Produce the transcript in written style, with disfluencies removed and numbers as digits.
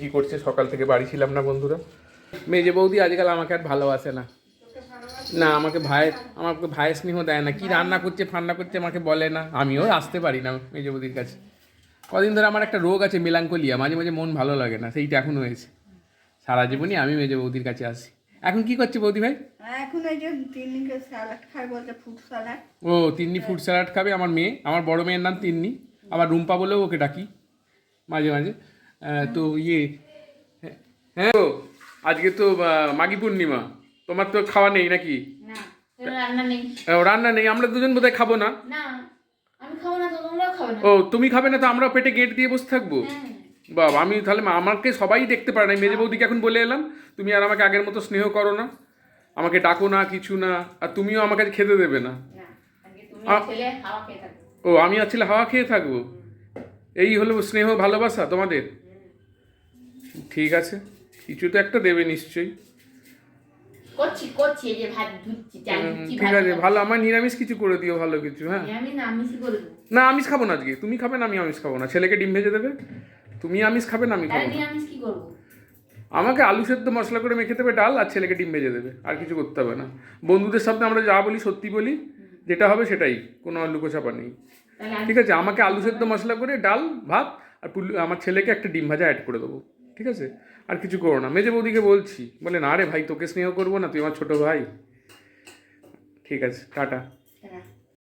কি করছে? সকাল থেকে বাড়ি ছিলাম না বন্ধুরা। মেজে বৌদি আজকাল আমাকে আর ভালোবাসে না। না, আমাকে ভাইয়ের স্নেহ দেয় না। কি রান্না করছে ফান্না করছে আমাকে বলে না। আমিও আসতে পারি না মেজে বৌদির কাছে। কদিন ধরে আমার একটা রোগ আছে, মেলাঙ্কোলিয়া, মাঝে মাঝে মন ভালো লাগে না, সেইটা এখন হয়েছে। সারা জীবনই আমি মেজে বৌদির কাছে আসি। এখন কি করছে বৌদি ভাই? এখন এই যে তিন্নিকে স্যালাড খায়, বলতে ফ্রুট স্যালাড। ও তিন্নি ফ্রুট স্যালাড খাবে। আমার মেয়ে, আমার বড় মেয়ের নাম তিন্নি, আবার রুম্পা বলেও ওকে ডাকি মাঝে মাঝে। তো হ্যাঁ তো আজকে তো মাঘী পূর্ণিমা, তোমার তো খাওয়া নেই নাকি? না, রান্না নেই। রান্না নেই, আমরা দুজন বোধহয় খাবো না। না, আমি খাবো না তো তোমরাও খাবে না। ও তুমি খাবে না তো আমরা পেটে গেঁট দিয়ে বসে থাকবো? হ্যাঁ। বাবা, আমি তাহলে আমাকে সবাই দেখতে পারে না। মেজে বৌদিকে এখন বলে এলাম তুমি আর আমাকে আগের মতো স্নেহ করো না, আমাকে ডাকো না, কিছু না, আর তুমিও আমাকে খেতে দেবে না। না, আজকে তুমি ছেলে হাওয়া খেয়ে থাকো। ও আমি আর ছেলে হাওয়া খেয়ে থাকবো? এই হলো স্নেহ ভালোবাসা তোমাদের? ঠিক আছে, কিছু তো একটা দেবে নিশ্চয়ই। করছি এই যে ভাত ধুচ্ছি, চাল ধুচ্ছি। ঠিক আছে, ভালো, আমার নিরামিষ কিছু করে দিও, ভালো কিছু। হ্যাঁ, আমি না আমিষই করে দেবো। না আমিষ খাবো না আজকে। তুমি খাবে না, আমি আমিষ খাবো না। ছেলেকে ডিম ভেজে দেবে, তুমি আমিষ খাবে না, আমি খাবো তাহলে না। নিরামিষ কি করবো? আমাকে আলু সেদ্ধ মশলা করে মেখে দেবে ডাল, আর ছেলেকে ডিম ভেজে দেবে, আর কিছু করতে হবে না। বন্ধুদের সামনে আমরা যা বলি সত্যি বলি, যেটা হবে সেটাই, কোনো লুকোছাপা নেই। ঠিক আছে, আমাকে আলু সেদ্ধ মশলা করে ডাল ভাত, আর আমার ছেলেকে একটা ডিম ভাজা অ্যাড করে দেবো। ঠিক আছে, আর কিছু করো না। মেজে বৌদিকে বলছি, বলে না রে ভাই, তোকে স্নেহ করবো না, তুই আমার ছোট ভাই। ঠিক আছে, টাটা।